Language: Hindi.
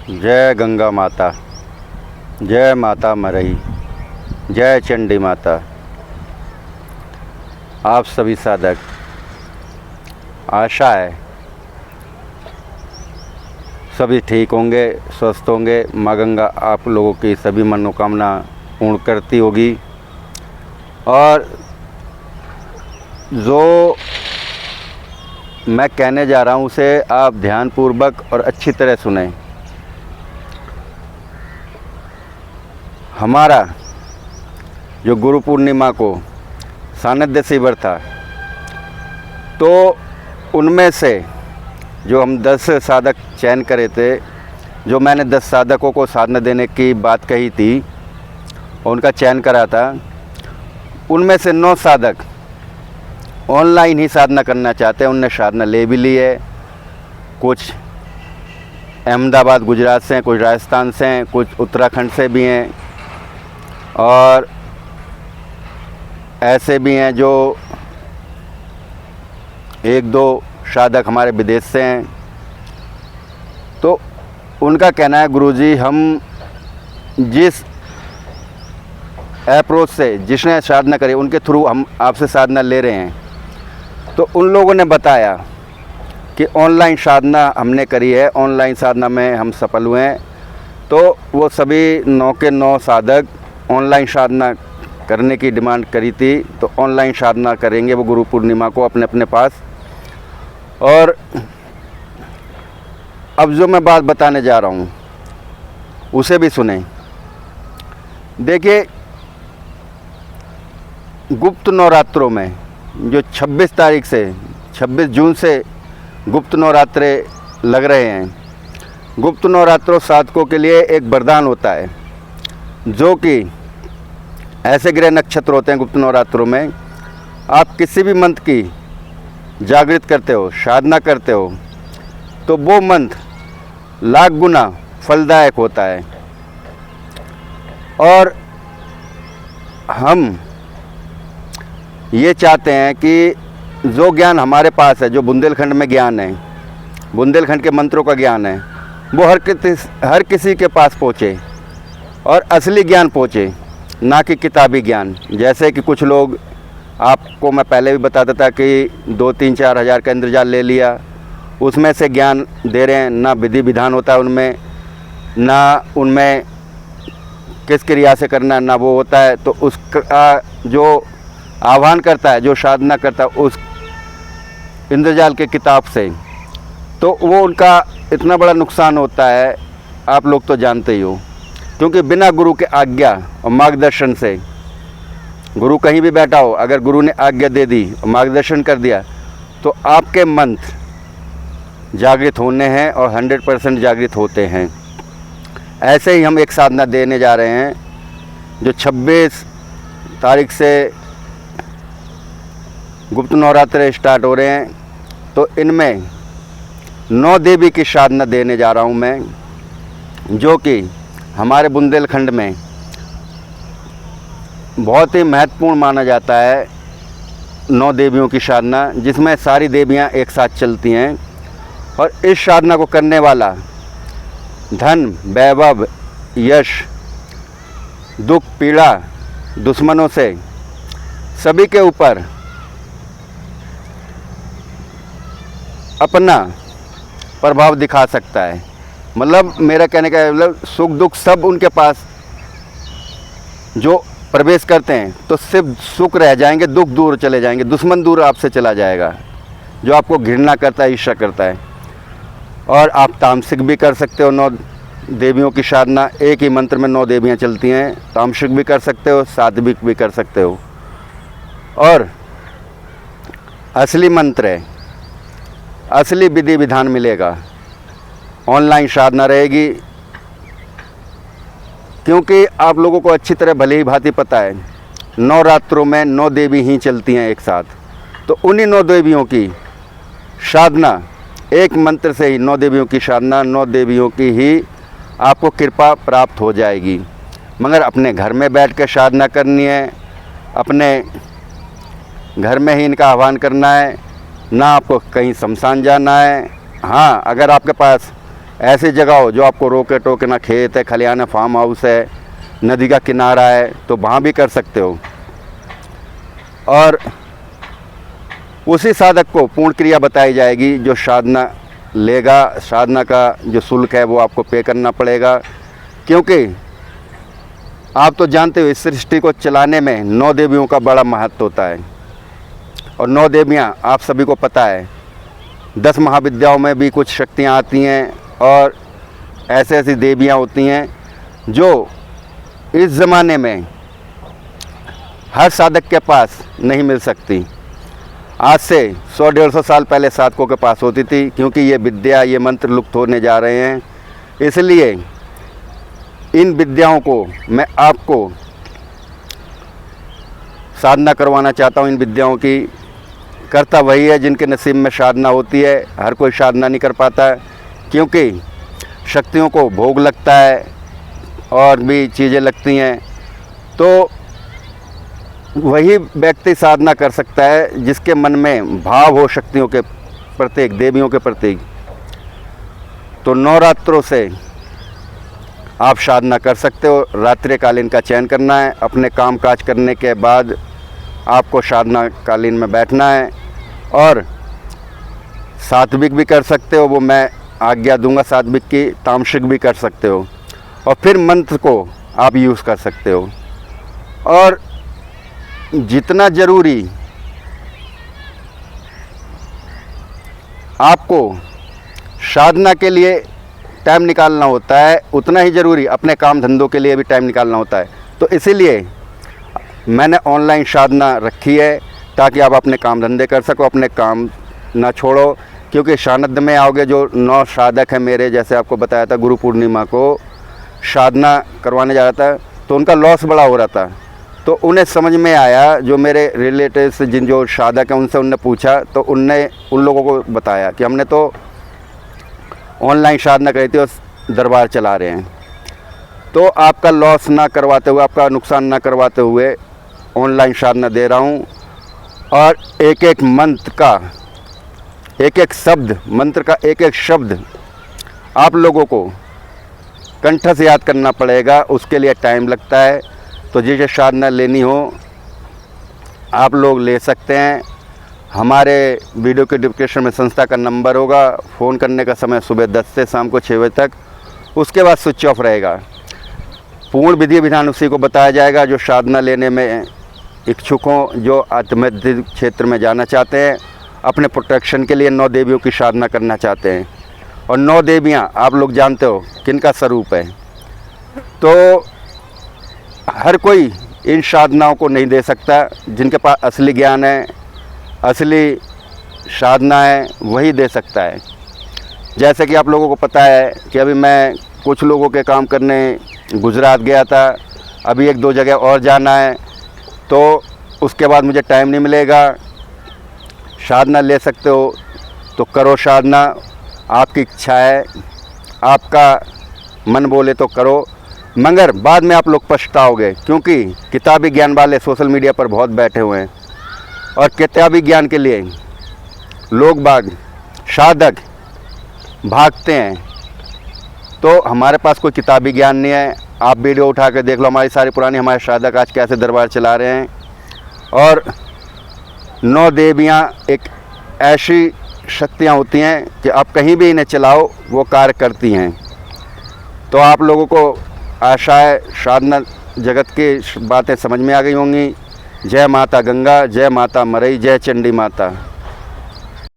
जय गंगा माता, जय माता मरई, जय चंडी माता। आप सभी साधक, आशा है सभी ठीक होंगे, स्वस्थ होंगे। माँ गंगा आप लोगों की सभी मनोकामना पूर्ण करती होगी। और जो मैं कहने जा रहा हूँ उसे आप ध्यानपूर्वक और अच्छी तरह सुनें। हमारा जो गुरु पूर्णिमा को सानिध्य शिविर था, तो उनमें से जो हम 10 साधक चयन करे थे, जो मैंने 10 साधकों को साधना देने की बात कही थी और उनका चयन करा था, उनमें से 9 साधक ऑनलाइन ही साधना करना चाहते हैं। उनने साधना ले भी ली है। कुछ अहमदाबाद गुजरात से हैं, कुछ राजस्थान से हैं, कुछ उत्तराखंड से भी हैं और ऐसे भी हैं जो 1-2 साधक हमारे विदेश से हैं। तो उनका कहना है, गुरुजी हम जिस अप्रोच से जिसने साधना करी उनके थ्रू हम आपसे साधना ले रहे हैं। तो उन लोगों ने बताया कि ऑनलाइन साधना हमने करी है, ऑनलाइन साधना में हम सफल हुए हैं। तो वो सभी 9 के 9 साधक ऑनलाइन साधना करने की डिमांड करी थी। तो ऑनलाइन साधना करेंगे वो गुरु पूर्णिमा को अपने अपने पास। और अब जो मैं बात बताने जा रहा हूँ उसे भी सुने। देखिए, गुप्त नवरात्रों में जो 26 तारीख से 26 जून से गुप्त नवरात्रे लग रहे हैं, गुप्त नवरात्रों साधकों के लिए एक वरदान होता है, जो कि ऐसे ग्रह नक्षत्र होते हैं गुप्त नवरात्रों में। आप किसी भी मंत्र की जागृत करते हो, साधना करते हो, तो वो मंत्र लाख गुना फलदायक होता है। और हम ये चाहते हैं कि जो ज्ञान हमारे पास है, जो बुंदेलखंड में ज्ञान है, बुंदेलखंड के मंत्रों का ज्ञान है, वो हर किसी के पास पहुँचे और असली ज्ञान पहुँचे, ना कि किताबी ज्ञान। जैसे कि कुछ लोग, आपको मैं पहले भी बताता था कि 2-3-4 हज़ार का इंद्रजाल ले लिया, उसमें से ज्ञान दे रहे हैं। ना विधि विधान होता है उनमें, ना उनमें किस क्रिया से करना है, ना वो होता है। तो उसका जो आह्वान करता है, जो साधना करता है उस इंद्रजाल के किताब से, तो वो उनका इतना बड़ा नुकसान होता है, आप लोग तो जानते ही हो। क्योंकि बिना गुरु के आज्ञा और मार्गदर्शन से, गुरु कहीं भी बैठा हो, अगर गुरु ने आज्ञा दे दी और मार्गदर्शन कर दिया, तो आपके मंत्र जागृत होने हैं और 100% जागृत होते हैं। ऐसे ही हम एक साधना देने जा रहे हैं, जो 26 तारीख से गुप्त नवरात्रे स्टार्ट हो रहे हैं। तो इनमें 9 देवी की साधना देने जा रहा हूँ मैं, जो कि हमारे बुंदेलखंड में बहुत ही महत्वपूर्ण माना जाता है। 9 देवियों की साधना, जिसमें सारी देवियाँ एक साथ चलती हैं। और इस साधना को करने वाला धन, वैभव, यश, दुख, पीड़ा, दुश्मनों से सभी के ऊपर अपना प्रभाव दिखा सकता है। मतलब मेरा कहने का मतलब, सुख दुख सब उनके पास जो प्रवेश करते हैं तो सिर्फ सुख रह जाएंगे, दुख दूर चले जाएंगे, दुश्मन दूर आपसे चला जाएगा, जो आपको घृणा करता है, ईर्ष्या करता है। और आप तामसिक भी कर सकते हो। 9 देवियों की साधना, एक ही मंत्र में 9 देवियाँ चलती हैं। तामसिक भी कर सकते हो, सात्विक भी कर सकते हो। और असली मंत्र है, असली विधि विधान मिलेगा। ऑनलाइन साधना रहेगी, क्योंकि आप लोगों को अच्छी तरह भली ही भांति पता है, नवरात्रों में 9 देवी ही चलती हैं एक साथ। तो उन्हीं 9 देवियों की साधना, एक मंत्र से ही 9 देवियों की साधना, 9 देवियों की ही आपको कृपा प्राप्त हो जाएगी। मगर अपने घर में बैठ कर साधना करनी है, अपने घर में ही इनका आह्वान करना है, ना आपको कहीं शमशान जाना है। हाँ, अगर आपके पास ऐसी जगह हो जो आपको रोके टोके ना, खेत है, खलिहान है, फार्म हाउस है, नदी का किनारा है, तो वहाँ भी कर सकते हो। और उसी साधक को पूर्ण क्रिया बताई जाएगी जो साधना लेगा। साधना का जो शुल्क है वो आपको पे करना पड़ेगा, क्योंकि आप तो जानते हो इस सृष्टि को चलाने में 9 देवियों का बड़ा महत्व होता है। और 9 देवियाँ आप सभी को पता है, 10 महाविद्याओं में भी कुछ शक्तियाँ आती हैं, और ऐसी देवियाँ होती हैं जो इस ज़माने में हर साधक के पास नहीं मिल सकती। आज से 100-150 साल पहले साधकों के पास होती थी, क्योंकि ये विद्या, ये मंत्र लुप्त होने जा रहे हैं। इसलिए इन विद्याओं को मैं आपको साधना करवाना चाहता हूँ। इन विद्याओं की करता वही है जिनके नसीब में साधना होती है। हर कोई साधना नहीं कर पाता, क्योंकि शक्तियों को भोग लगता है और भी चीज़ें लगती हैं। तो वही व्यक्ति साधना कर सकता है जिसके मन में भाव हो शक्तियों के प्रति, देवियों के प्रति। तो नवरात्रों से आप साधना कर सकते हो। रात्रिकालीन का चयन करना है। अपने काम काज करने के बाद आपको साधना कालीन में बैठना है, और सात्विक भी कर सकते हो, वो मैं आज्ञा दूंगा सात्विक की। तामसिक भी कर सकते हो, और फिर मंत्र को आप यूज़ कर सकते हो। और जितना ज़रूरी आपको साधना के लिए टाइम निकालना होता है, उतना ही ज़रूरी अपने काम धंधों के लिए भी टाइम निकालना होता है। तो इसीलिए मैंने ऑनलाइन साधना रखी है, ताकि आप अपने काम धंधे कर सको, अपने काम ना छोड़ो। क्योंकि सानिध्य में आओगे, जो 9 साधक हैं मेरे, जैसे आपको बताया था, गुरु पूर्णिमा को साधना करवाने जा रहा था, तो उनका लॉस बड़ा हो रहा था। तो उन्हें समझ में आया, जो मेरे रिलेटिव्स जिन जो साधक हैं उनसे उनने पूछा, तो उनने उन लोगों को बताया कि हमने तो ऑनलाइन साधना करी थी और दरबार चला रहे हैं। तो आपका लॉस ना करवाते हुए, आपका नुकसान ना करवाते हुए ऑनलाइन साधना दे रहा हूँ। और एक एक मंत्र का, एक एक शब्द, मंत्र का एक एक शब्द आप लोगों को कंठ से याद करना पड़ेगा। उसके लिए टाइम लगता है। तो जिसे साधना लेनी हो आप लोग ले सकते हैं। हमारे वीडियो के डिस्क्रिप्शन में संस्था का नंबर होगा। फ़ोन करने का समय सुबह 10 से शाम को 6 बजे तक, उसके बाद स्विच ऑफ रहेगा। पूर्ण विधि विधान उसी को बताया जाएगा जो साधना लेने में इच्छुक हों, जो आध्यात्मिक क्षेत्र में जाना चाहते हैं, अपने प्रोटेक्शन के लिए 9 देवियों की साधना करना चाहते हैं। और 9 देवियाँ आप लोग जानते हो किनका स्वरूप है। तो हर कोई इन साधनाओं को नहीं दे सकता। जिनके पास असली ज्ञान है, असली साधना है, वही दे सकता है। जैसे कि आप लोगों को पता है कि अभी मैं कुछ लोगों के काम करने गुजरात गया था, अभी 1-2 जगह और जाना है, तो उसके बाद मुझे टाइम नहीं मिलेगा। साधना ले सकते हो तो करो साधना, आपकी इच्छा है, आपका मन बोले तो करो, मगर बाद में आप लोग पछताओगे। क्योंकि किताबी ज्ञान वाले सोशल मीडिया पर बहुत बैठे हुए हैं, और किताबी ज्ञान के लिए लोग बाग, साधक भागते हैं। तो हमारे पास कोई किताबी ज्ञान नहीं है। आप वीडियो उठा कर देख लो, हमारी सारी पुरानी, हमारे साधक आज कैसे दरबार चला रहे हैं। और 9 देवियाँ एक ऐसी शक्तियाँ होती हैं कि आप कहीं भी इन्हें चलाओ वो कार्य करती हैं। तो आप लोगों को आशा है साधना जगत की बातें समझ में आ गई होंगी। जय माता गंगा, जय माता मरई, जय चंडी माता।